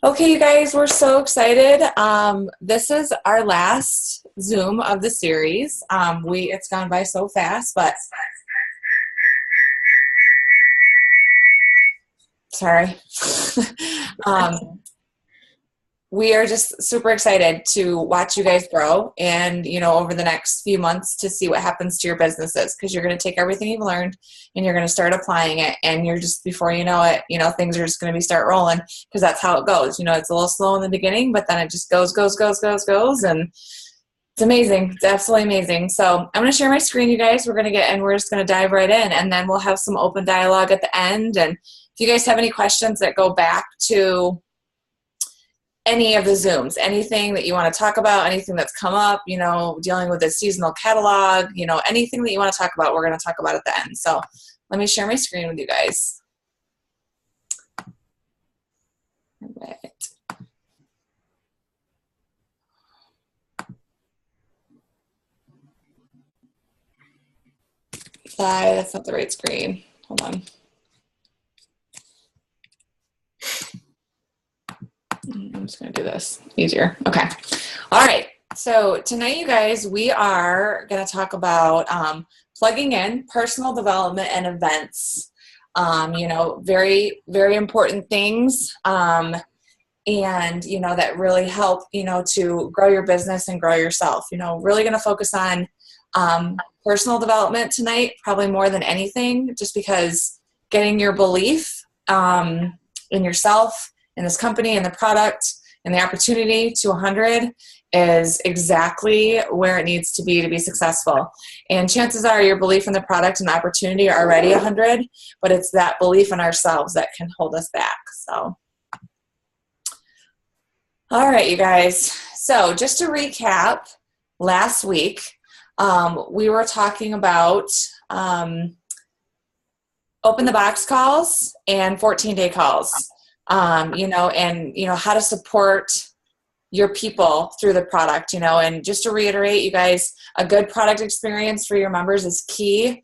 Okay, you guys, we're so excited. This is our last Zoom of the series. It's gone by so fast, but sorry. um, we are just super excited to watch you guys grow and, over the next few months to see what happens to your businesses, because you're going to take everything you've learned and you're going to start applying it, and you're just, before you know it, things are just going to be start rolling, because that's how it goes. It's a little slow in the beginning, but then it just goes, and it's amazing. It's absolutely amazing. So I'm going to share my screen, you guys. We're just going to dive right in, and then we'll have some open dialogue at the end. And if you guys have any questions that go back to any of the Zooms, anything that you want to talk about, anything that's come up, dealing with the seasonal catalog, anything that you want to talk about, we're going to talk about at the end. So let me share my screen with you guys. All right. That's not the right screen. Hold on. I'm just going to do this easier. Okay. All right. So tonight, you guys, we are going to talk about plugging in personal development and events. Very, very important things. And, that really help, to grow your business and grow yourself. Really going to focus on personal development tonight, probably more than anything, just because getting your belief in yourself, in this company, in the product, and the opportunity to 100 is exactly where it needs to be successful. And chances are your belief in the product and the opportunity are already 100, but it's that belief in ourselves that can hold us back. So, all right, you guys. So just to recap, last week we were talking about open the box calls and 14-day calls. How to support your people through the product, and just to reiterate, you guys, a good product experience for your members is key.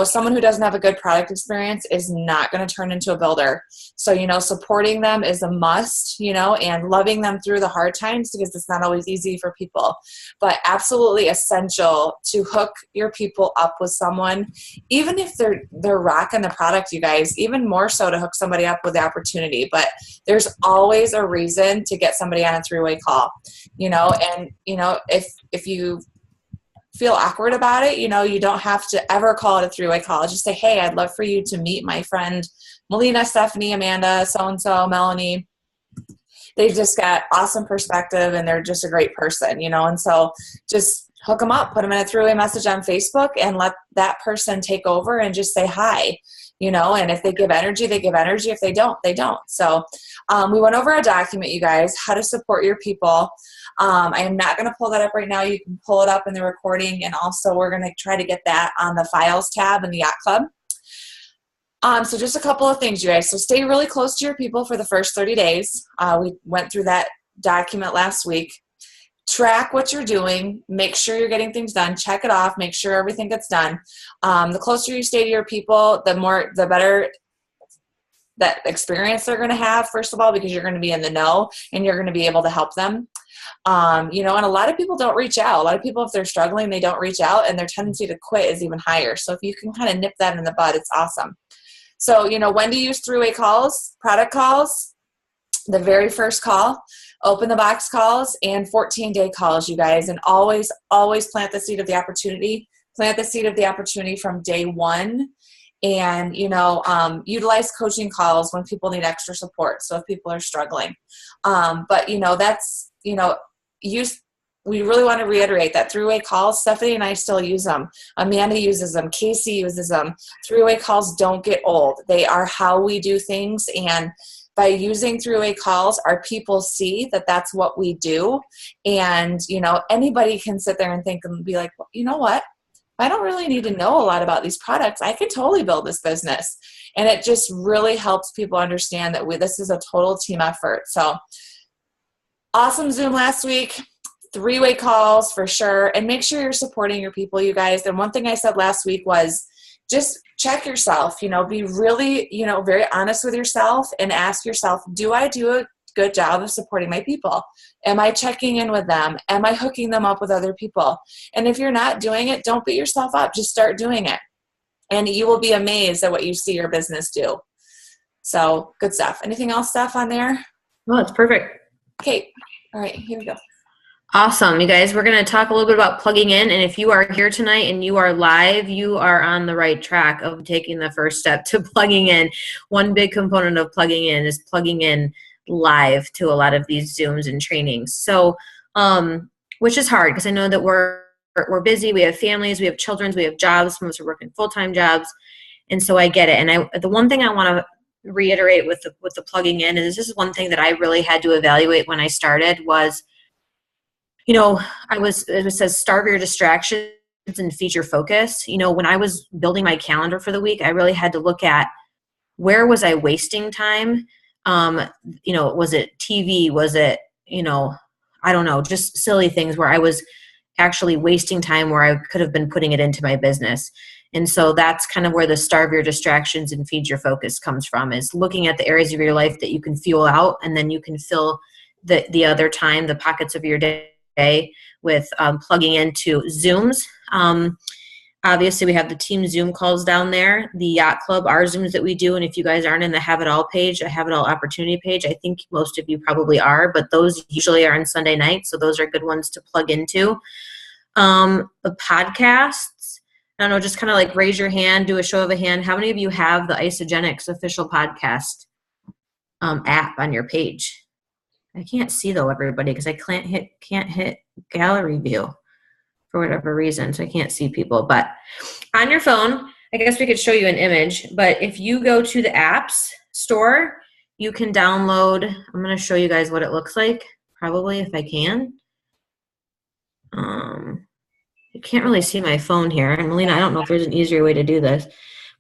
Someone who doesn't have a good product experience is not going to turn into a builder. So, supporting them is a must, and loving them through the hard times, because it's not always easy for people, but absolutely essential to hook your people up with someone, even if they're rocking the product, you guys, even more so to hook somebody up with the opportunity. But there's always a reason to get somebody on a three-way call, if you feel awkward about it, you don't have to ever call it a three-way call. Just say, hey, I'd love for you to meet my friend Malena, Stephanie, Amanda, so-and-so, Melanie. They've just got awesome perspective, and they're just a great person, and so just hook them up, put them in a three-way message on Facebook, and let that person take over and just say hi, and if they give energy, they give energy. If they don't, they don't. So we went over a document, you guys, how to support your people. I am not going to pull that up right now. You can pull it up in the recording, and also we're going to try to get that on the files tab in the Yacht Club. So just a couple of things, you guys. So stay really close to your people for the first 30 days. We went through that document last week. Track what you're doing. Make sure you're getting things done. Check it off. Make sure everything gets done. The closer you stay to your people, the better that experience they're going to have, first of all, because you're going to be in the know and you're going to be able to help them. And a lot of people don't reach out. A lot of people, if they're struggling, they don't reach out, and their tendency to quit is even higher. So if you can kind of nip that in the bud, it's awesome. So, when to use three-way calls, product calls, the very first call, open the box calls, and 14-day calls, you guys. And always, always plant the seed of the opportunity. Plant the seed of the opportunity from day one. And, utilize coaching calls when people need extra support. So if people are struggling, we really want to reiterate that three-way calls, Stephanie and I still use them. Amanda uses them. Casey uses them. Three-way calls don't get old. They are how we do things. And by using three-way calls, our people see that that's what we do. And, anybody can sit there and think and be like, well, you know what? I don't really need to know a lot about these products. I could totally build this business. And it just really helps people understand that this is a total team effort. So awesome Zoom last week. Three-way calls for sure. And make sure you're supporting your people, you guys. And one thing I said last week was just check yourself, be really, very honest with yourself and ask yourself, do I do good job of supporting my people? Am I checking in with them? Am I hooking them up with other people? And if you're not doing it, don't beat yourself up. Just start doing it. And you will be amazed at what you see your business do. So good stuff. Anything else, Steph, on there? No, it's perfect. Okay. All right, here we go. Awesome. You guys, we're going to talk a little bit about plugging in. And if you are here tonight and you are live, you are on the right track of taking the first step to plugging in. One big component of plugging in is plugging in live to a lot of these Zooms and trainings. So, which is hard because I know that we're busy. We have families, we have children, we have jobs. Some of us are working full-time jobs. And so I get it. And the one thing I want to reiterate with the plugging in, and this is one thing that I really had to evaluate when I started was, you know, it says starve your distractions and feature focus. You know, when I was building my calendar for the week, I really had to look at where was I wasting time? You know, was it TV? Was it, you know, I don't know, just silly things where I was actually wasting time where I could have been putting it into my business. And so that's kind of where the starve your distractions and feed your focus comes from, is looking at the areas of your life that you can fuel out, and then you can fill the other time, the pockets of your day, with plugging into Zooms. Obviously, we have the team Zoom calls down there, the Yacht Club, our Zooms that we do. And if you guys aren't in the Have It All page, a Have It All opportunity page, I think most of you probably are, but those usually are on Sunday nights. So those are good ones to plug into. The podcasts, I don't know, just kind of like raise your hand, do a show of a hand. How many of you have the Isagenix official podcast app on your page? I can't see though, everybody, because I can't hit gallery view for whatever reason, so I can't see people. But on your phone, I guess we could show you an image, but if you go to the apps store, you can download, I'm going to show you guys what it looks like, probably, if I can. You can't really see my phone here. And Malena, I don't know if there's an easier way to do this,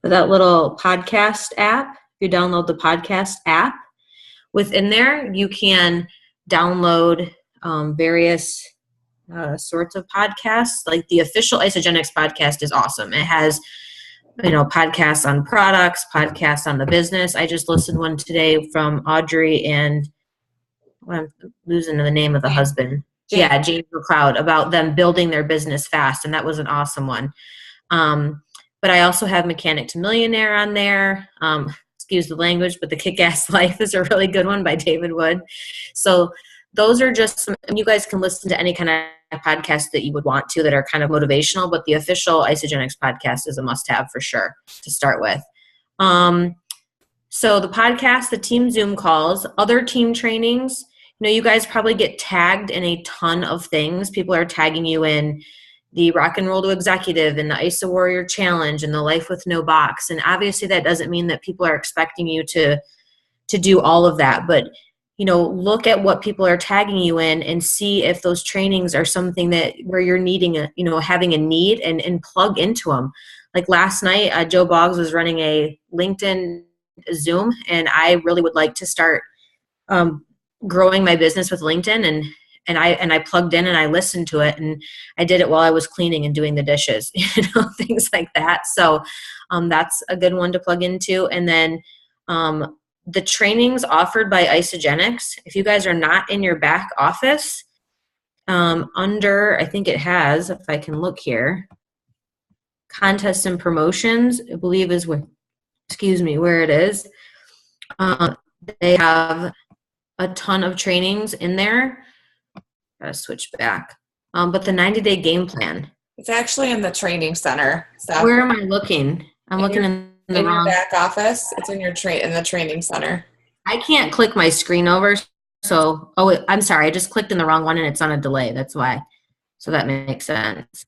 but that little podcast app, you download the podcast app, within there, you can download various sorts of podcasts. Like the official Isagenix podcast is awesome. It has, you know, podcasts on products, podcasts on the business. I just listened one today from Audrey and I'm losing the name of the husband. James. Yeah, James McLeod, about them building their business fast, and that was an awesome one. But I also have Mechanic to Millionaire on there. Excuse the language, but The Kick-Ass Life is a really good one by David Wood. So those are just some, and you guys can listen to any kind of podcast that you would want to that are kind of motivational, but the official Isagenix podcast is a must-have for sure to start with. So the podcast, the team Zoom calls, other team trainings, you know, you guys probably get tagged in a ton of things. People are tagging you in the Rock and Roll to Executive and the ISA Warrior Challenge and the Life with No Box. And obviously that doesn't mean that people are expecting you to do all of that. But, you know, look at what people are tagging you in and see if those trainings are something that where you're needing, having a need and plug into them. Like last night, Joe Boggs was running a LinkedIn Zoom, and I really would like to start growing my business with LinkedIn, and I plugged in and I listened to it, and I did it while I was cleaning and doing the dishes, things like that. So that's a good one to plug into. And then the trainings offered by Isagenix, if you guys are not in your back office, under, I think it has, if I can look here, contests and promotions, I believe is where it is. They have a ton of trainings in there. Gotta switch back. But the 90-day game plan. It's actually in the training center. So where am I looking? I'm looking in the wrong. Your back office. It's in your in the training center. I can't click my screen over. So, I'm sorry. I just clicked in the wrong one and it's on a delay. That's why. So that makes sense.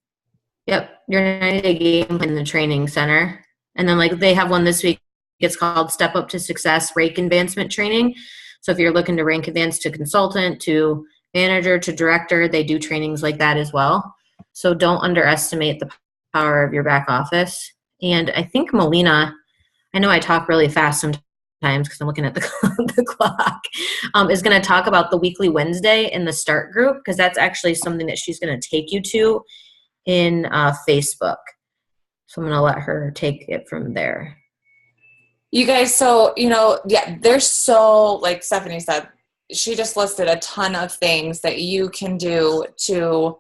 Yep. Your 90-day game plan in the training center. And then like they have one this week. It's called Step Up to Success Rank Advancement Training. So if you're looking to rank advance to consultant, to manager, to director, they do trainings like that as well. So don't underestimate the power of your back office. And I think Malena, I know I talk really fast sometimes because I'm looking at the clock, is going to talk about the weekly Wednesday in the Start group, because that's actually something that she's going to take you to in Facebook. So I'm going to let her take it from there. You guys, so, there's so, like Stephanie said, she just listed a ton of things that you can do to,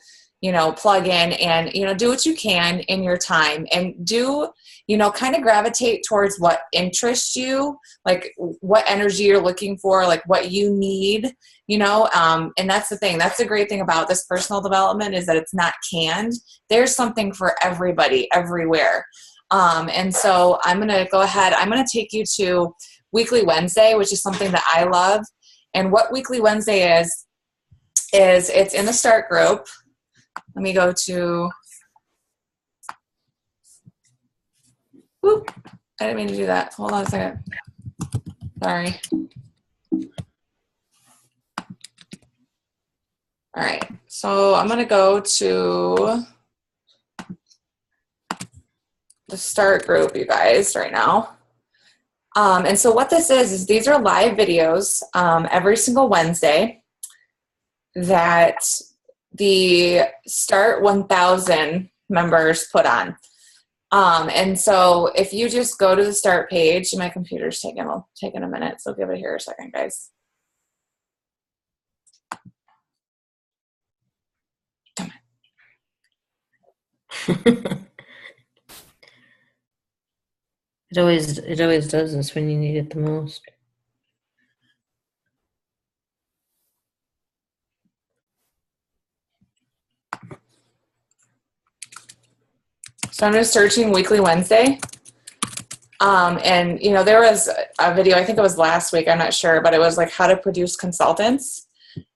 plug in and, do what you can in your time, and do, kind of gravitate towards what interests you, like what energy you're looking for, like what you need, and that's the thing. That's the great thing about this personal development, is that it's not canned. There's something for everybody, everywhere. And so I'm going to go ahead. I'm going to take you to Weekly Wednesday, which is something that I love. And what Weekly Wednesday is it's in the start group. Let me go to, whoop, I didn't mean to do that. Hold on a second. Sorry. All right. So I'm going to go to the start group, you guys, right now. And so what this is these are live videos every single Wednesday that the Start 1000 members put on. And so if you just go to the start page, my computer's taking a minute, so give it here a second, guys. Come on. It always does this when you need it the most. So I'm just searching Weekly Wednesday. And, there was a video, I think it was last week, I'm not sure, but it was like how to produce consultants,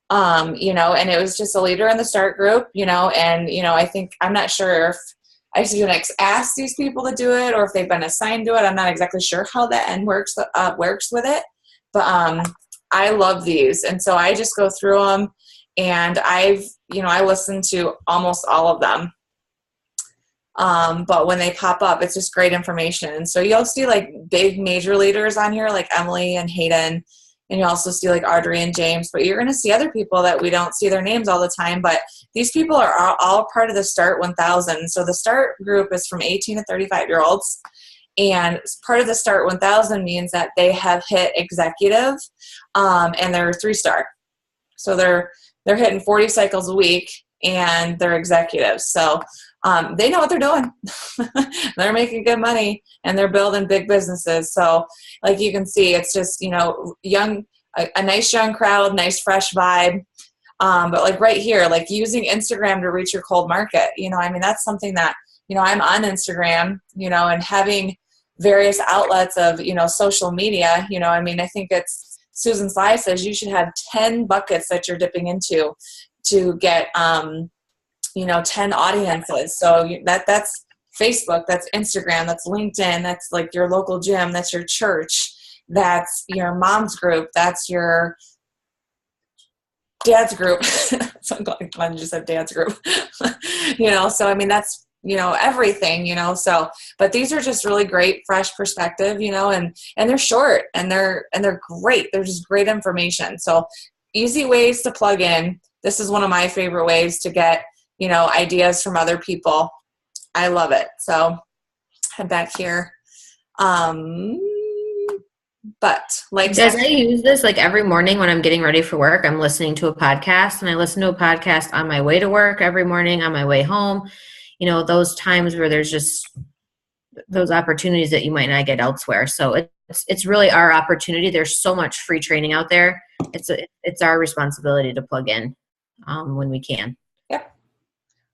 and it was just a leader in the start group, and, I think, I'm not sure if I just even ask these people to do it or if they've been assigned to it. I'm not exactly sure how the end works with it, but I love these. And so I just go through them, and I listen to almost all of them. But when they pop up, it's just great information. And so you'll see like big major leaders on here, like Emily and Hayden, and you also see like Audrey and James, but you're going to see other people that we don't see their names all the time, but these people are all part of the Start 1000. So the Start group is from 18 to 35-year-olds. And part of the Start 1000 means that they have hit executive, and they're 3-star. So they're hitting 40 cycles a week, and they're executives. So they know what they're doing. They're making good money, and they're building big businesses. So like you can see, it's just, young, a nice young crowd, nice fresh vibe. But like right here, like using Instagram to reach your cold market, that's something that, I'm on Instagram, and having various outlets of, social media, I think it's Susan Sly says you should have 10 buckets that you're dipping into to get, 10 audiences. So that's Facebook, that's Instagram, that's LinkedIn, that's like your local gym, that's your church, that's your mom's group, that's your dad's group. So I'm glad I just said dad's group. So that's, everything, so, but these are just really great, fresh perspective, and they're short, and they're great. They're just great information. So easy ways to plug in. This is one of my favorite ways to get, ideas from other people. I love it. So head back here. But like, guys, I use this like every morning when I'm getting ready for work. I'm listening to a podcast, and I listen to a podcast on my way to work every morning, on my way home, those times where there's just those opportunities that you might not get elsewhere. So it's really our opportunity. There's so much free training out there. It's our responsibility to plug in when we can. Yep.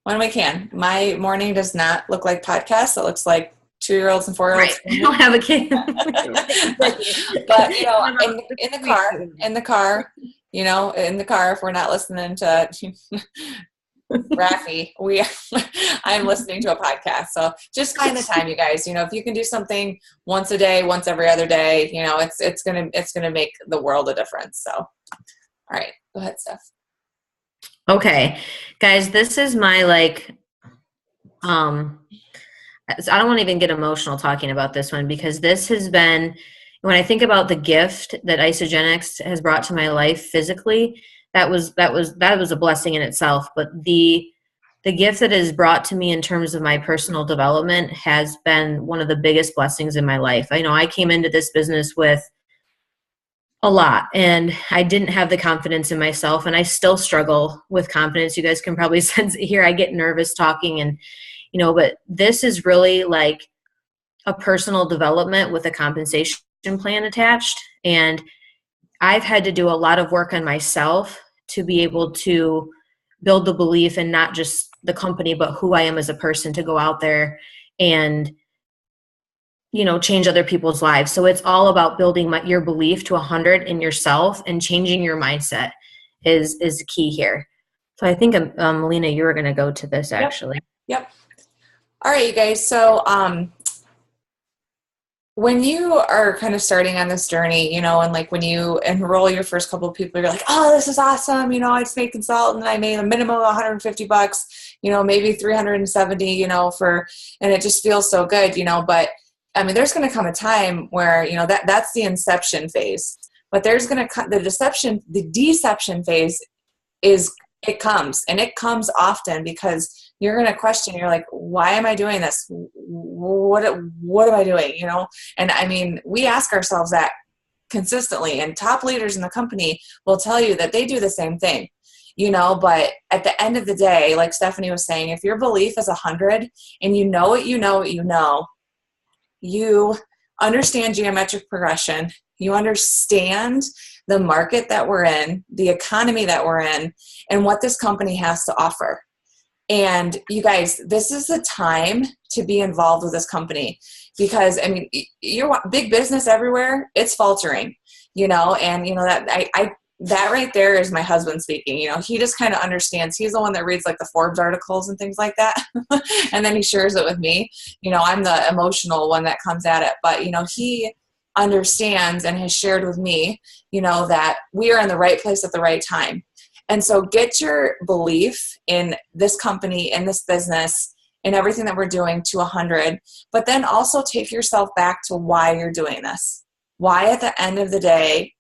When we can. My morning does not look like podcasts. It looks like 2-year-olds and 4-year-olds. Right. I don't have a kid. But, in the car, if we're not listening to Rafi, I'm listening to a podcast. So just find the time, you guys. If you can do something once a day, once every other day, it's gonna make the world a difference. So, all right, go ahead, Steph. Okay, guys, this is my I don't want to even get emotional talking about this one, because this has been, when I think about the gift that Isogenics has brought to my life physically, that was a blessing in itself. But the gift that is brought to me in terms of my personal development has been one of the biggest blessings in my life. I know I came into this business with A lot. And I didn't have the confidence in myself, and I still struggle with confidence. You guys can probably sense it here. I get nervous talking, and, but this is really like a personal development with a compensation plan attached. And I've had to do a lot of work on myself to be able to build the belief in not just the company, but who I am as a person, to go out there and change other people's lives. So it's all about building your belief to 100 in yourself, and changing your mindset is the key here. So I think, Malena, you were going to go to this actually. Yep. All right, you guys. So when you are kind of starting on this journey, and like when you enroll your first couple of people, you're like, oh, this is awesome. I just made consultant, and I made a minimum of $150, maybe 370, and it just feels so good, but I mean, there's going to come a time where, that's the inception phase, but there's going to come the deception phase it comes often, because you're going to question, you're like, why am I doing this? What am I doing? And I mean, we ask ourselves that consistently, and top leaders in the company will tell you that they do the same thing, but at the end of the day, like Stephanie was saying, if your belief is 100 and you understand geometric progression, you understand the market that we're in, the economy that we're in, and what this company has to offer. And you guys, this is the time to be involved with this company, because I mean, you're big business everywhere, it's faltering, and that right there is my husband speaking. He just kind of understands. He's the one that reads like the Forbes articles and things like that. And then he shares it with me. I'm the emotional one that comes at it. But, he understands and has shared with me, that we are in the right place at the right time. And so get your belief in this company, in this business, in everything that we're doing to 100. But then also take yourself back to why you're doing this. Why at the end of the day,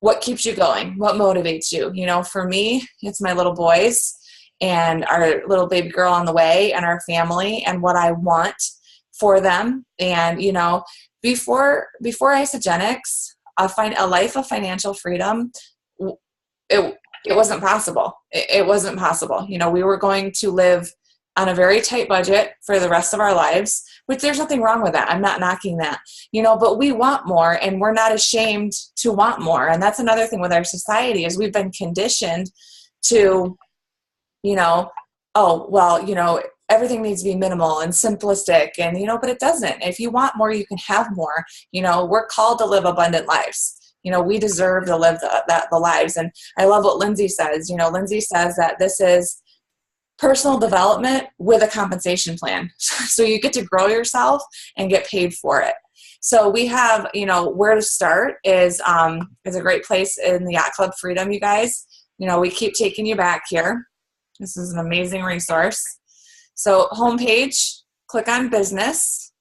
what keeps you going? What motivates you? For me, it's my little boys and our little baby girl on the way, and our family, and what I want for them. And, before Isogenics, a life of financial freedom, it wasn't possible. It wasn't possible. We were going to live on a very tight budget for the rest of our lives, which there's nothing wrong with that. I'm not knocking that, but we want more, and we're not ashamed to want more. And that's another thing with our society, is we've been conditioned to, everything needs to be minimal and simplistic, and, but it doesn't. If you want more, you can have more. We're called to live abundant lives. We deserve to live the lives. And I love what Lindsay says. Lindsay says that this is personal development with a compensation plan. So you get to grow yourself and get paid for it. So we have, where to start is a great place in the Yacht Club Freedom, you guys. We keep taking you back here. This is an amazing resource. So homepage, click on business.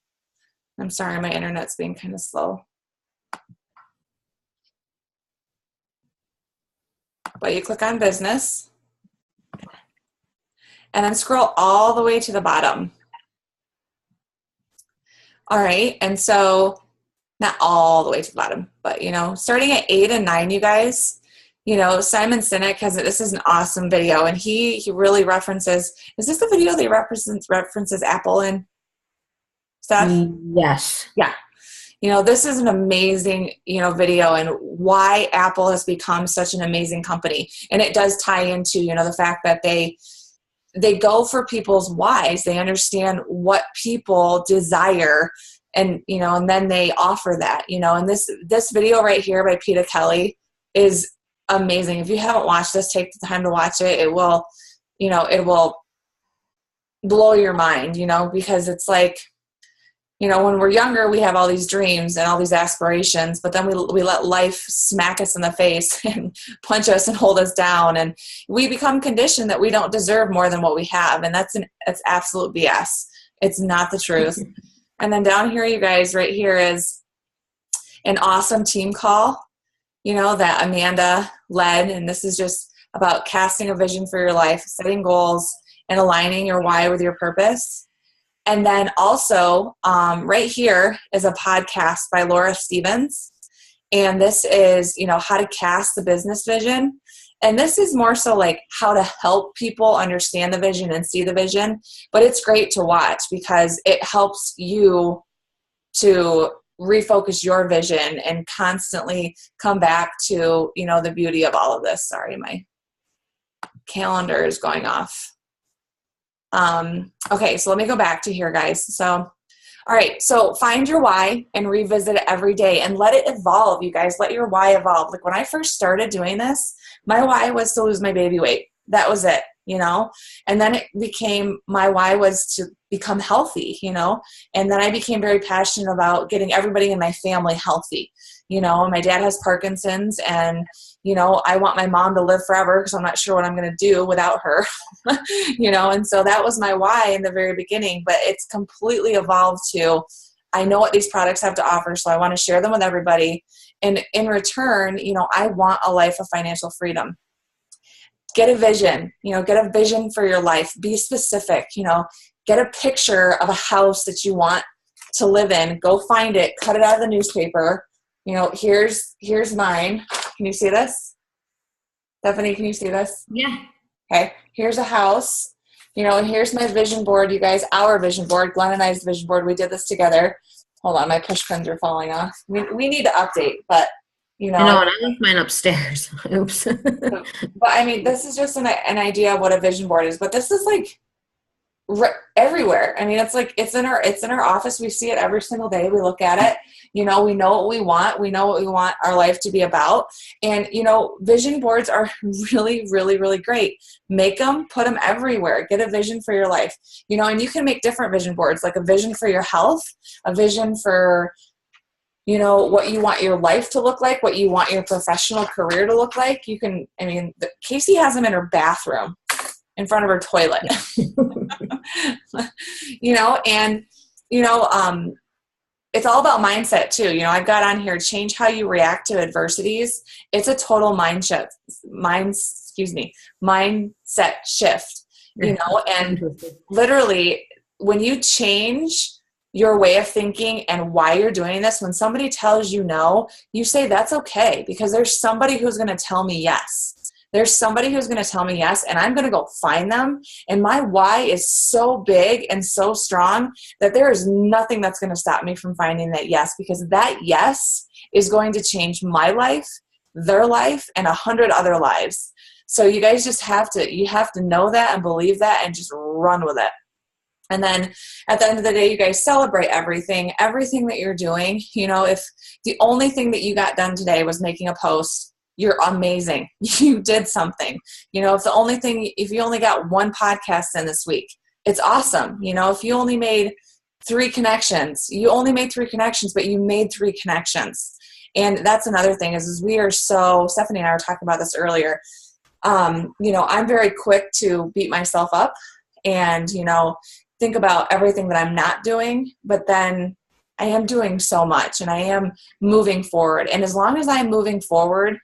I'm sorry, my internet's being kind of slow. But you click on business, and then scroll all the way to the bottom. All right, and so not all the way to the bottom, but, starting at 8 and 9, you guys, Simon Sinek this is an awesome video, and he really references, is this the video that references Apple and stuff? Yes. Yeah. This is an amazing, video, and why Apple has become such an amazing company. And it does tie into, the fact that they go for people's whys. They understand what people desire, and, and then they offer that, and this video right here by Peter Kelly is amazing. If you haven't watched this, take the time to watch it. It will, it will blow your mind, because it's like, when we're younger, we have all these dreams and all these aspirations, but then we let life smack us in the face and punch us and hold us down. And we become conditioned that we don't deserve more than what we have. And that's absolute BS. It's not the truth. And then down here, you guys, right here is an awesome team call, that Amanda led. And this is just about casting a vision for your life, setting goals, and aligning your why with your purpose. And then also right here is a podcast by Laura Stevens. And this is, how to cast the business vision. And this is more so like how to help people understand the vision and see the vision. But it's great to watch because it helps you to refocus your vision and constantly come back to, the beauty of all of this. Sorry, my calendar is going off. Okay, so let me go back to here, guys. So, all right, so find your why and revisit it every day and let it evolve, you guys. Let your why evolve. Like when I first started doing this, my why was to lose my baby weight. That was it, and then it became, my why was to become healthy, and then I became very passionate about getting everybody in my family healthy. My dad has Parkinson's, and I want my mom to live forever because I'm not sure what I'm going to do without her, and so that was my why in the very beginning, but it's completely evolved to, I know what these products have to offer, so I want to share them with everybody. And in return, I want a life of financial freedom. Get a vision, get a vision for your life. Be specific, get a picture of a house that you want to live in. Go find it, cut it out of the newspaper. Here's mine. Can you see this? Stephanie, can you see this? Yeah. Okay. Here's a house, and here's my vision board, you guys, our vision board, Glenn and I's vision board. We did this together. Hold on. My push pins are falling off. We need to update, but I know, and I left mine upstairs. Oops. But I mean, this is just an idea of what a vision board is, but this is like everywhere. I mean, it's in our office. We see it every single day. We look at it, we know what we want. We know what we want our life to be about. And, vision boards are really, really, really great. Make them, put them everywhere. Get a vision for your life, and you can make different vision boards, like a vision for your health, a vision for, what you want your life to look like, what you want your professional career to look like. Casey has them in her bathroom in front of her toilet, it's all about mindset too. I've got on here, change how you react to adversities. It's a total mindset shift, and literally when you change your way of thinking and why you're doing this, when somebody tells you no, you say that's okay, because there's somebody who's going to tell me yes. There's somebody who's going to tell me yes, and I'm going to go find them. And my why is so big and so strong that there is nothing that's going to stop me from finding that yes, because that yes is going to change my life, their life, and 100 other lives. So you guys just have to know that and believe that and just run with it. And then at the end of the day, you guys celebrate everything that you're doing. If the only thing that you got done today was making a post, you're amazing. You did something. If you only got one podcast in this week, it's awesome. If you only made 3 connections, but you made 3 connections. And that's another thing is we are Stephanie and I were talking about this earlier. I'm very quick to beat myself up and, think about everything that I'm not doing, but then I am doing so much and I am moving forward. And as long as I'm moving forward,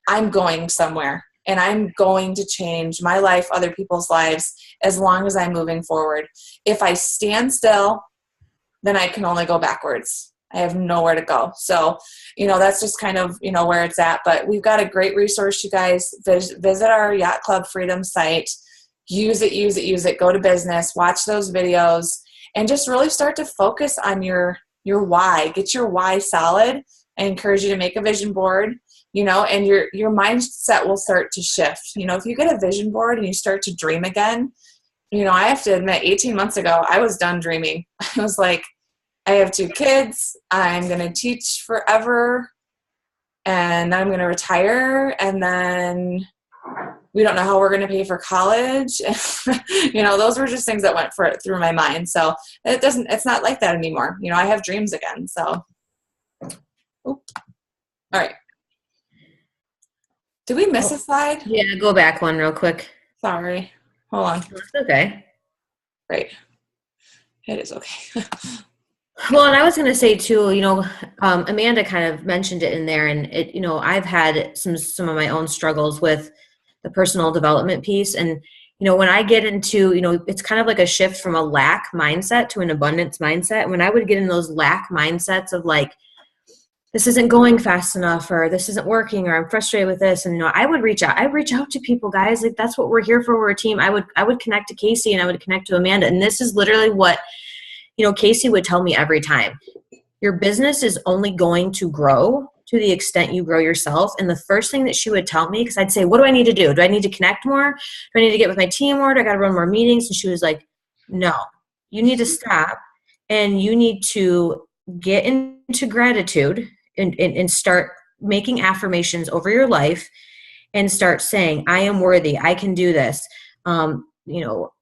I'm going somewhere and I'm going to change my life, other people's lives, as long as I'm moving forward. If I stand still, then I can only go backwards. I have nowhere to go. So, that's just kind of, where it's at. But we've got a great resource, you guys. Visit our Yacht Club Freedom site. Use it. Go to business. Watch those videos. And just really start to focus on your why. Get your why solid. I encourage you to make a vision board, and your mindset will start to shift. If you get a vision board and you start to dream again, I have to admit, 18 months ago, I was done dreaming. I was like, I have 2 kids. I'm going to teach forever and I'm going to retire. And then we don't know how we're going to pay for college. Those were just things that went through my mind. So it's not like that anymore. I have dreams again. So, all right. Did we miss a slide? Yeah, go back one real quick. Sorry. Hold on. That's okay. Great. It is okay. Well, and I was going to say too, Amanda kind of mentioned it in there, and it, I've had some of my own struggles with the personal development piece. And, when I get into, it's kind of like a shift from a lack mindset to an abundance mindset. When I would get in those lack mindsets of like, this isn't going fast enough, or this isn't working, or I'm frustrated with this. And, you know, I would reach out. I reach out to people, guys. Like, that's what we're here for. We're a team. I would connect to Casey, and I would connect to Amanda. And this is literally what, you know, Casey would tell me every time. Your business is only going to grow to the extent you grow yourself. And the first thing that she would tell me, because I'd say, what do I need to do? Do I need to connect more? Do I need to get with my team more? Do I got to run more meetings? And she was like, no, you need to stop, and you need to get into gratitude and start making affirmations over your life, and start saying, I am worthy. I can do this. You know,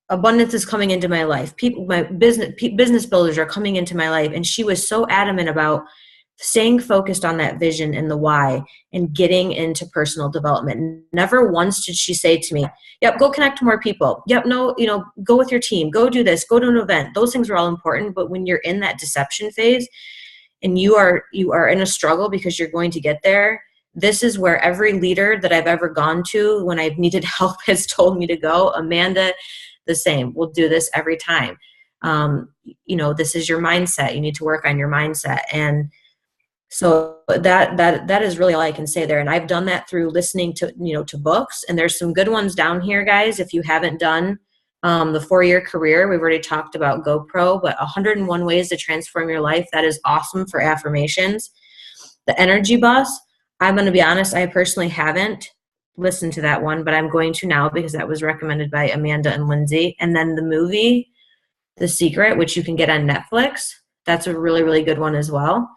abundance is coming into my life. People, my business builders are coming into my life. And she was so adamant about staying focused on that vision and the why, and getting into personal development. Never once did she say to me, yep, go connect to more people. Yep, no, you know, go with your team, go do this, go to an event. Those things are all important. But when you're in that deception phase, and you are in a struggle because you're going to get there, this is where every leader that I've ever gone to when I've needed help has told me to go. Amanda, the same. We'll do this every time. You know, this is your mindset. You need to work on your mindset. And so that is really all I can say there. And I've done that through listening to, you know, to books. And there's some good ones down here, guys. If you haven't done the 4-year career, we've already talked about GoPro, but 101 ways to transform your life. That is awesome for affirmations. The Energy Bus, I'm going to be honest, I personally haven't listened to that one, but I'm going to now because that was recommended by Amanda and Lindsay. And then the movie, The Secret, which you can get on Netflix. That's a really, really good one as well.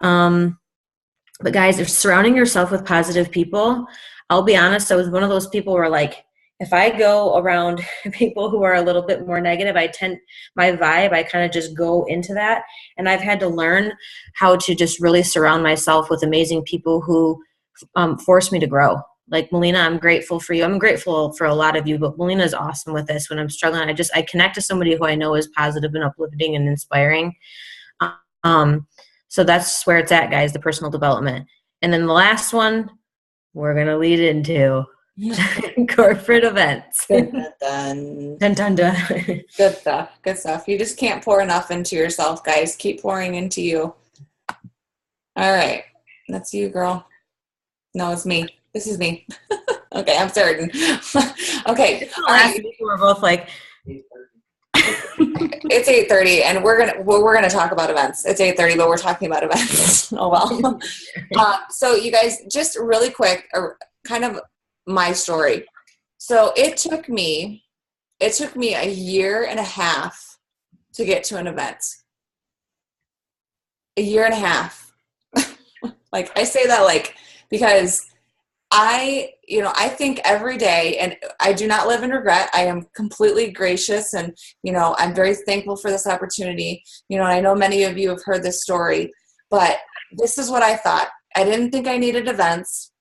But guys, if surrounding yourself with positive people, I'll be honest, I was one of those people where, like, if I go around people who are a little bit more negative, I kind of just go into that. And I've had to learn how to just really surround myself with amazing people who force me to grow. Like Malena, I'm grateful for you. I'm grateful for a lot of you, but Malena is awesome with this. When I'm struggling, I connect to somebody who I know is positive and uplifting and inspiring. So that's where it's at, guys, the personal development. And then the last one we're going to lead into corporate events. Dun, dun, dun. Dun, dun, dun. Good stuff. Good stuff. You just can't pour enough into yourself, guys. Keep pouring into you. All right. That's you, girl. No, it's me. This is me. Okay, I'm certain. Okay. All right. We're both like, it's 8:30, and we're gonna talk about events. It's 8:30, but we're talking about events. Oh well. So you guys, just really quick, kind of my story. So it took me a year and a half to get to an event. A year and a half. Like, I say that like because I think every day, and I do not live in regret. I am completely gracious, and, I'm very thankful for this opportunity. And I know many of you have heard this story, but this is what I thought. I didn't think I needed events.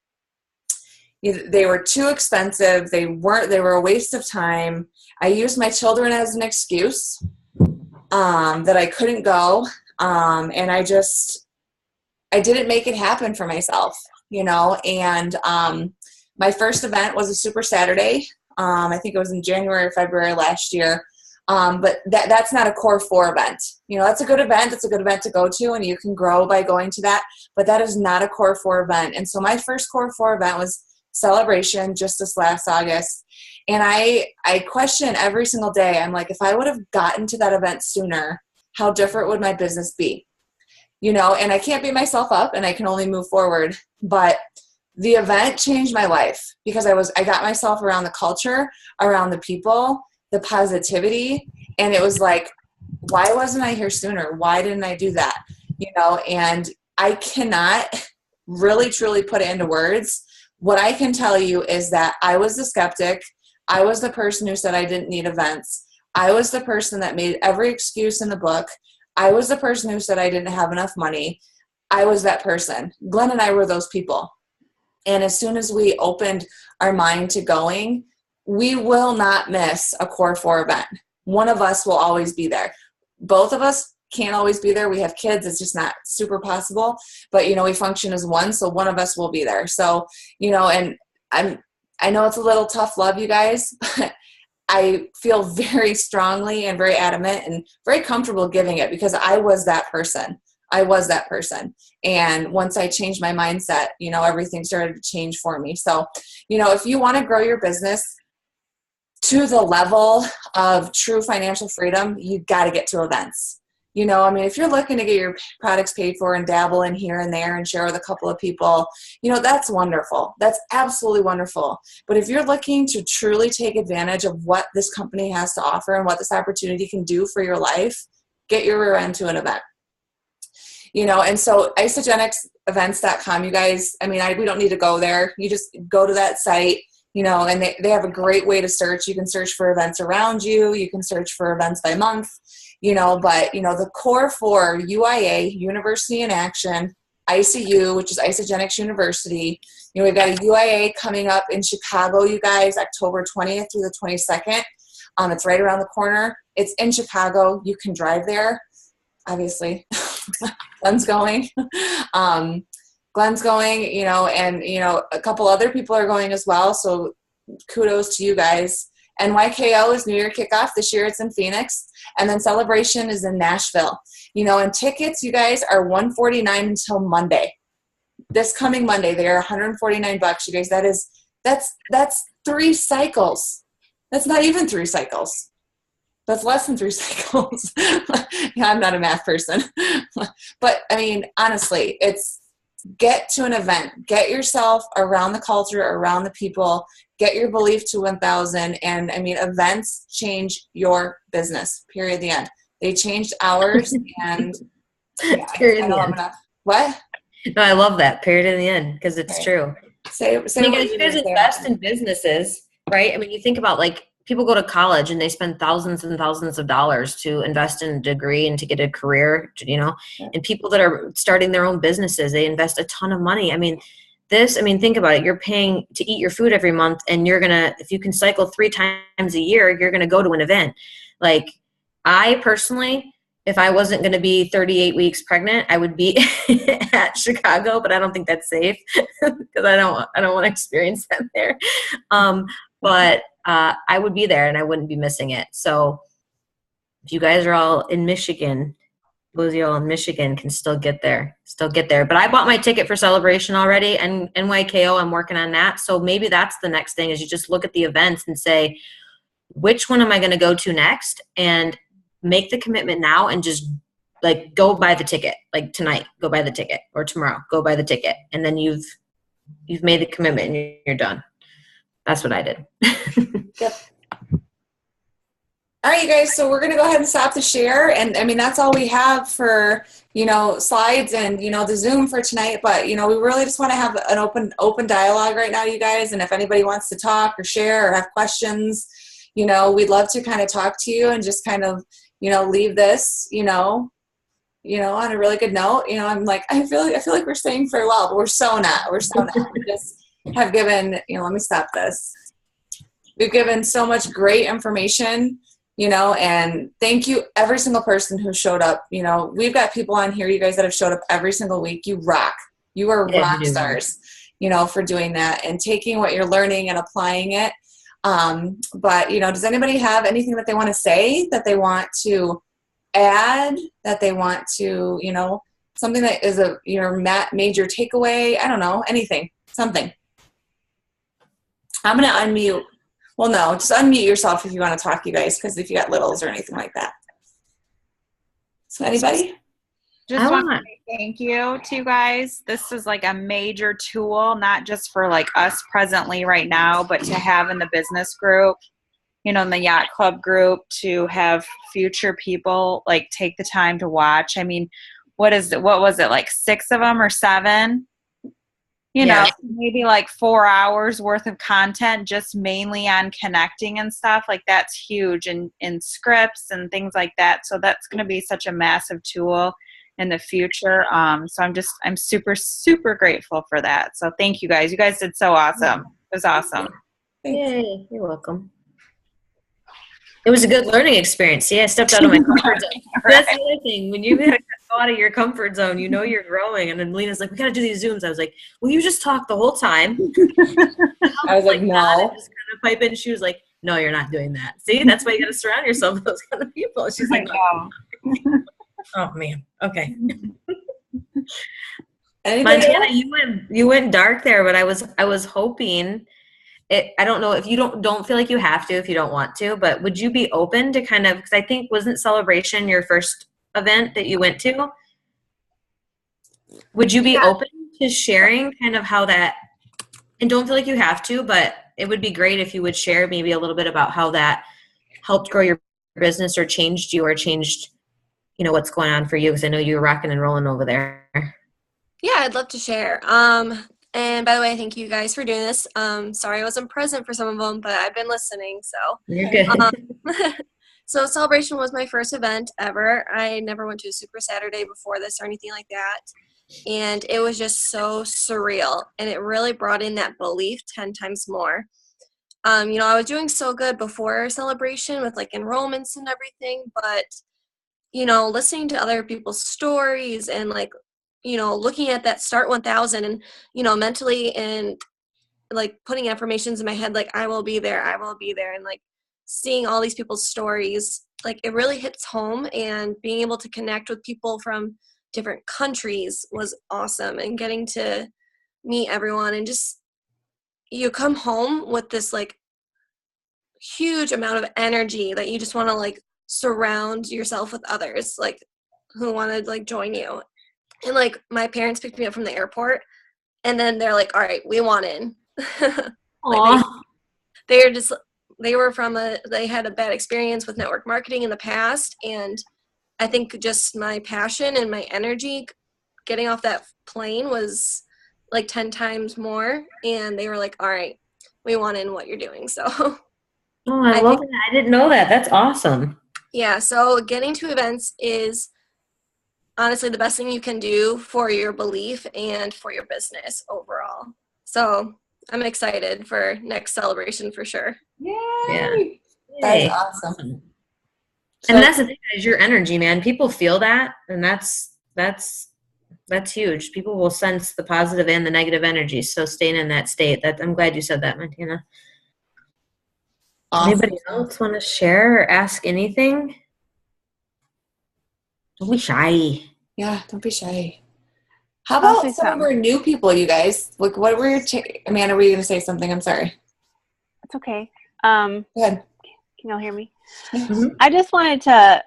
They were too expensive. They were a waste of time. I used my children as an excuse that I couldn't go. And I didn't make it happen for myself. And my first event was a Super Saturday. I think it was in January or February last year. But that's not a Core 4 event. That's a good event. It's a good event to go to, and you can grow by going to that. But that is not a Core 4 event. And so my first Core 4 event was Celebration just this last August. And I question every single day. I'm like, if I would have gotten to that event sooner, how different would my business be? And I can't beat myself up, and I can only move forward. But the event changed my life because I got myself around the culture, around the people, the positivity. And it was like, why wasn't I here sooner? Why didn't I do that? And I cannot really, truly put it into words. What I can tell you is that I was the skeptic. I was the person who said I didn't need events. I was the person that made every excuse in the book. I was the person who said I didn't have enough money. I was that person. Glenn and I were those people. And as soon as we opened our mind to going, we will not miss a Core 4 event. One of us will always be there. Both of us can't always be there. We have kids. It's just not super possible. But, we function as one, so one of us will be there. So, and I know it's a little tough love, you guys, but I feel very strongly and very adamant and very comfortable giving it because I was that person. I was that person. And once I changed my mindset, you know, everything started to change for me. So, you know, if you want to grow your business to the level of true financial freedom, you got to get to events. You know, I mean, if you're looking to get your products paid for and dabble in here and there and share with a couple of people, you know, that's wonderful. That's absolutely wonderful. But if you're looking to truly take advantage of what this company has to offer and what this opportunity can do for your life, get your rear end to an event. You know, and so isagenixevents.com, you guys, I mean, we don't need to go there. You just go to that site, you know, and they have a great way to search. You can search for events around you. You can search for events by month. You know, but, you know, the core for UIA, University in Action, ICU, which is Isagenix University, you know, we've got a UIA coming up in Chicago, you guys, October 20th through the 22nd. It's right around the corner. It's in Chicago. You can drive there, obviously. Glenn's going. Glenn's going, you know, and, you know, a couple other people are going as well. So kudos to you guys. NYKO is New Year kickoff. This year it's in Phoenix. And then Celebration is in Nashville. You know, and tickets, you guys, are $149 until Monday. This coming Monday, they are $149. You guys, that's 3 cycles. That's not even 3 cycles. That's less than 3 cycles. Yeah, I'm not a math person. But, I mean, honestly, it's get to an event. Get yourself around the culture, around the people. Get your belief to 1,000. And, I mean, events change your business, period, the end. They changed ours, and yeah, period, the end. What? No, I love that, period, in the end, because it's true. Say you guys invest in businesses, right? I mean, you think about, like, people go to college and they spend thousands and thousands of dollars to invest in a degree and to get a career, you know, and people that are starting their own businesses, they invest a ton of money. I mean, think about it. You're paying to eat your food every month, and you're going to, if you can cycle 3 times a year, you're going to go to an event. Like, I personally, if I wasn't going to be 38 weeks pregnant, I would be at Chicago, but I don't think that's safe because I don't want to experience that there. But I would be there and I wouldn't be missing it. So if you guys are all in Michigan, those of you all in Michigan can still get there. But I bought my ticket for Celebration already, and NYKO, I'm working on that. So maybe that's the next thing, is you just look at the events and say, which one am I going to go to next? And make the commitment now and just like go buy the ticket. Like tonight, go buy the ticket, or tomorrow, go buy the ticket. And then you've made the commitment and you're done. That's what I did. Yep. All right, you guys, so we're going to go ahead and stop the share. And, I mean, that's all we have for, you know, slides and, you know, the Zoom for tonight. But, you know, we really just want to have an open dialogue right now, you guys. And if anybody wants to talk or share or have questions, you know, we'd love to kind of talk to you and just kind of, you know, leave this, you know, on a really good note. You know, I'm like, I feel like we're saying farewell, but we're so not. We just have given, you know, let me stop this. We've given so much great information, you know, and thank you every single person who showed up. You know, we've got people on here, you guys, that have showed up every single week. You rock. You are rock stars, you know, for doing that and taking what you're learning and applying it. But, you know, does anybody have anything that they want to say, that they want to add, that they want to, you know, something that is your major takeaway? I don't know, anything, something. I'm going to unmute. Well, no, just unmute yourself if you want to talk, you guys, because if you got littles or anything like that. So anybody? Just want to say thank you to you guys. This is like a major tool, not just for like us presently right now, but to have in the business group, you know, in the yacht club group, to have future people like take the time to watch. I mean, what was it, like 6 of them or 7? You know, maybe like 4 hours worth of content, just mainly on connecting and stuff. Like, that's huge in scripts and things like that. So that's going to be such a massive tool in the future. So I'm super, super grateful for that. So thank you guys. You guys did so awesome. It was awesome. Yay, you're welcome. It was a good learning experience. See, I stepped out of my comfort zone. That's the other thing. When you go out of your comfort zone, you know you're growing. And then Melena's like, we got to do these Zooms. I was like, will you just talk the whole time? I was like, no. Just kind of pipe in. She was like, no, you're not doing that. See, that's why you got to surround yourself with those kind of people. She's like, no. Oh, man. Okay. Anything Montana, else? you went dark there, but I was hoping I don't know if you don't feel like you have to if you don't want to, but would you be open to kind of, because I think wasn't Celebration your first event that you went to? Would you be Yeah. open to sharing kind of how that, and don't feel like you have to, but it would be great if you would share maybe a little bit about how that helped grow your business or changed you or changed, what's going on for you, because I know you're rocking and rolling over there. Yeah, I'd love to share. And by the way, thank you guys for doing this. Sorry I wasn't present for some of them, but I've been listening. So, You're good. so Celebration was my first event ever. I never went to a Super Saturday before this or anything like that. And it was just so surreal. And it really brought in that belief 10 times more. I was doing so good before Celebration with like enrollments and everything, but listening to other people's stories and like, looking at that Start 1000 and, mentally and like putting affirmations in my head, like, I will be there, and like seeing all these people's stories, like it really hits home, and being able to connect with people from different countries was awesome, and getting to meet everyone, and just, you come home with this like huge amount of energy that you just want to like surround yourself with others like who want to like join you. And like my parents picked me up from the airport, and then they're like, all right, we want in. Like they had a bad experience with network marketing in the past, and I think just my passion and my energy getting off that plane was like 10 times more, and they were like, all right, we want in what you're doing. So Oh, I love that. I didn't know that. That's awesome. yeah, so getting to events is honestly the best thing you can do for your belief and for your business overall. So I'm excited for next Celebration for sure. Yay! Yeah. That's awesome. And that's the thing, is your energy, man. People feel that, and that's huge. People will sense the positive and the negative energy. So staying in that state, I'm glad you said that, Montana. Awesome. Anybody else want to share or ask anything? Don't be shy. Yeah, don't be shy. How about some of our new people, you guys? Like, what were your Amanda, were you going to say something? I'm sorry. It's okay. Go ahead. Can y'all hear me? Mm-hmm. I just wanted to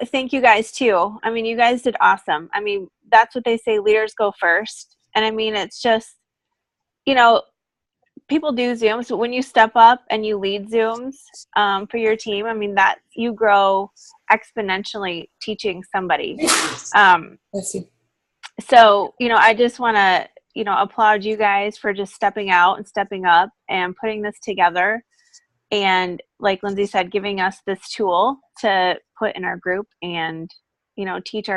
thank you guys too. I mean, you guys did awesome. I mean, that's what they say, leaders go first. And I mean, it's just, people do Zooms, but when you step up and you lead Zooms for your team, I mean, that you grow exponentially teaching somebody. So, I just want to, applaud you guys for just stepping out and stepping up and putting this together. And like Lindsay said, giving us this tool to put in our group and, teach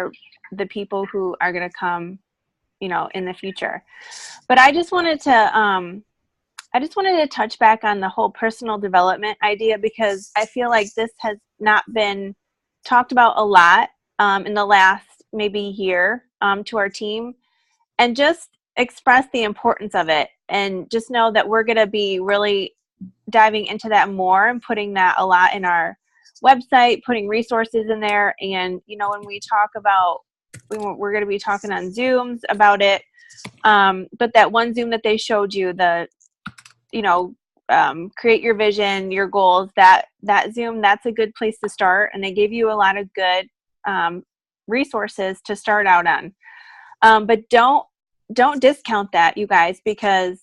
the people who are going to come, in the future. But I just wanted to touch back on the whole personal development idea, because I feel like this has not been talked about a lot in the last maybe year to our team, and just express the importance of it, and just know that we're going to be really diving into that more and putting that a lot in our website, putting resources in there. And, when we talk about, we're going to be talking on Zooms about it. But that one Zoom that they showed you, create your vision, your goals, that Zoom, that's a good place to start. And they gave you a lot of good resources to start out on. But don't discount that, you guys, because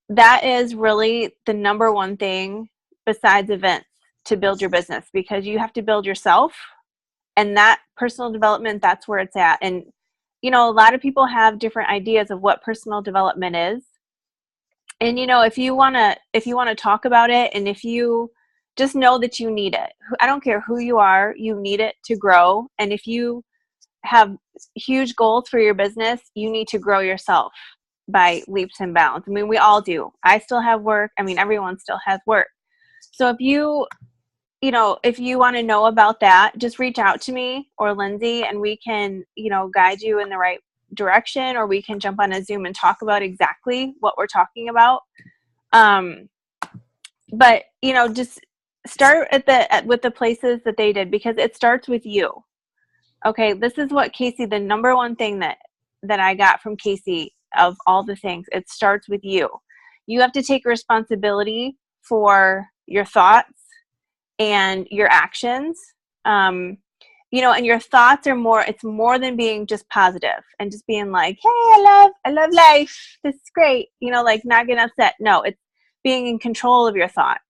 that is really the number one thing besides events to build your business, because you have to build yourself, and that personal development, that's where it's at. And, a lot of people have different ideas of what personal development is. And, if you want to talk about it, and if you just know that you need it, I don't care who you are, you need it to grow. And if you have huge goals for your business, you need to grow yourself by leaps and bounds. I mean, we all do. I still have work. I mean, everyone still has work. So if you want to know about that, just reach out to me or Lindsay, and we can, guide you in the right direction, or we can jump on a Zoom and talk about exactly what we're talking about. But, just start with the places that they did, because it starts with you. Okay, this is what Casey, the number one thing that that I got from Casey of all the things. It starts with you. You have to take responsibility for your thoughts and your actions. You know, and your thoughts are more, it's more than being just positive and just being like, hey, I love life. This is great. You know, like not getting upset. No, it's being in control of your thoughts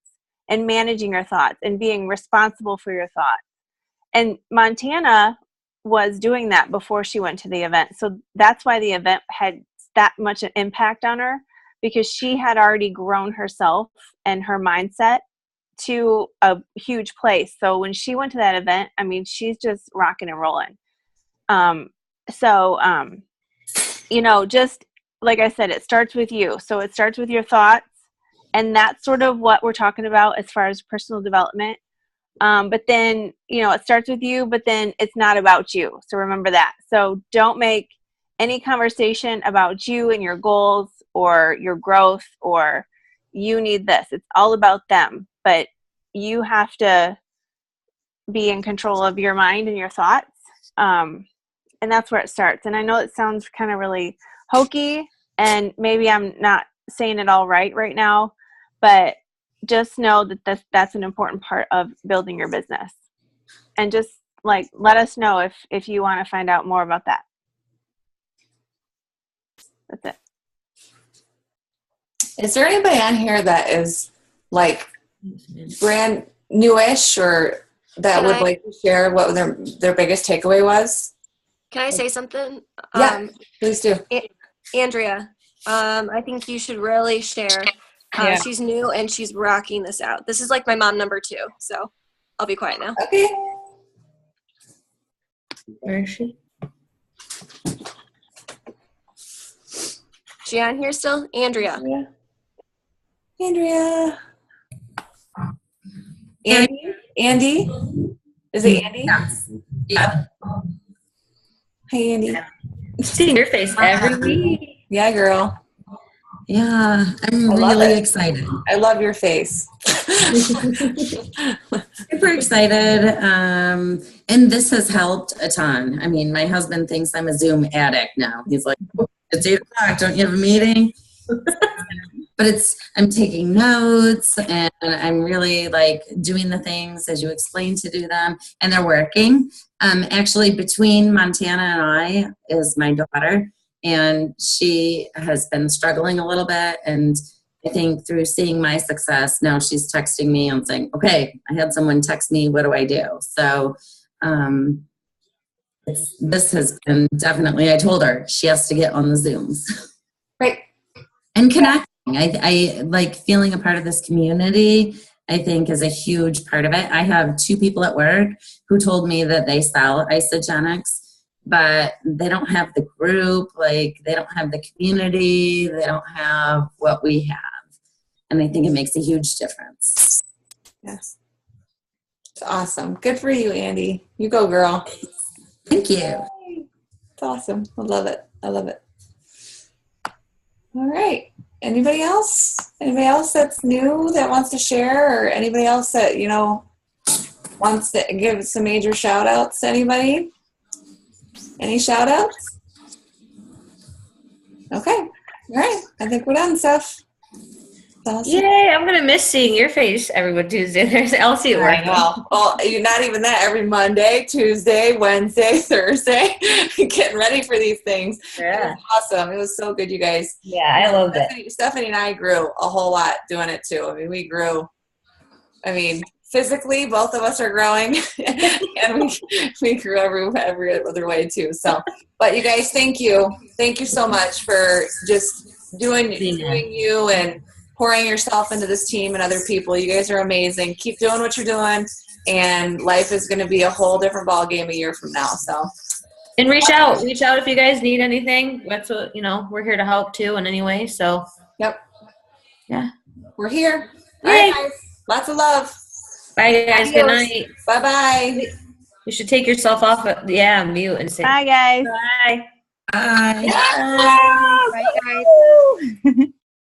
and managing your thoughts and being responsible for your thoughts. And Montana was doing that before she went to the event. So that's why the event had that much an impact on her, because she had already grown herself and her mindset to a huge place. So when she went to that event, I mean, she's just rocking and rolling. You know, just like I said, it starts with you. So it starts with your thoughts, and that's sort of what we're talking about as far as personal development. But then, you know, it starts with you, but then it's not about you. So remember that. So don't make any conversation about you and your goals or your growth or you need this. It's all about them. But you have to be in control of your mind and your thoughts. And that's where it starts. And I know it sounds kind of really hokey, and maybe I'm not saying it all right now, but just know that that's an important part of building your business. And just like, let us know if you want to find out more about that. That's it. Is there anybody on here that is like brand newish or that would like to share what their biggest takeaway was? Can I say something? Yeah, please do. Andrea, I think you should really share. Yeah. She's new and she's rocking this out. This is like my mom number 2, so I'll be quiet now. Okay. Where is she? She on here still? Andrea. Andrea. Andy? Is it Andy? Yes. Yeah. Hey, Andy. Seeing your face every week. Yeah, girl. Yeah, I'm I love really it. excited. I love your face. Super excited. And this has helped a ton. I mean, my husband thinks I'm a Zoom addict now. He's like, it's 8 o'clock. Don't you have a meeting? But I'm taking notes and I'm really like doing the things as you explain to do them, and they're working. Actually, between Montana and I is my daughter, and she has been struggling a little bit. And I think through seeing my success, now she's texting me and saying, okay, I had someone text me, what do I do? So this has been definitely, I told her she has to get on the Zooms. Right. And connecting. I like feeling a part of this community, I think, is a huge part of it. I have 2 people at work who told me that they sell Isogenics, but they don't have the group, like they don't have the community, they don't have what we have. And I think it makes a huge difference. Yes. It's awesome. Good for you, Andy. You go, girl. Thank you. It's awesome. I love it. I love it. All right. Anybody else? Anybody else that's new that wants to share, or anybody else that, you know, wants to give some major shout outs to anybody? Any shout outs? Okay. All right. I think we're done, Steph. Awesome. Yay, I'm going to miss seeing your face every Tuesday. There's Elsie at work. I know. Well, you're not even that. Every Monday, Tuesday, Wednesday, Thursday, getting ready for these things. Yeah. It was awesome. It was so good, you guys. Yeah, I loved it. Stephanie and I grew a whole lot doing it too. I mean, we grew. I mean, physically, both of us are growing, and we grew every other way too. So, but you guys, thank you so much for just doing you and pouring yourself into this team and other people. You guys are amazing. Keep doing what you're doing, and life is going to be a whole different ball game a year from now. So, and reach out if you guys need anything. That's what, you know, we're here to help too in any way. So, yep. Yeah. We're here. All Yay. right, guys. Lots of love. Bye, guys. Good night. Bye-bye. You should take yourself off. Mute and say Bye, guys. bye. Bye. Bye, guys.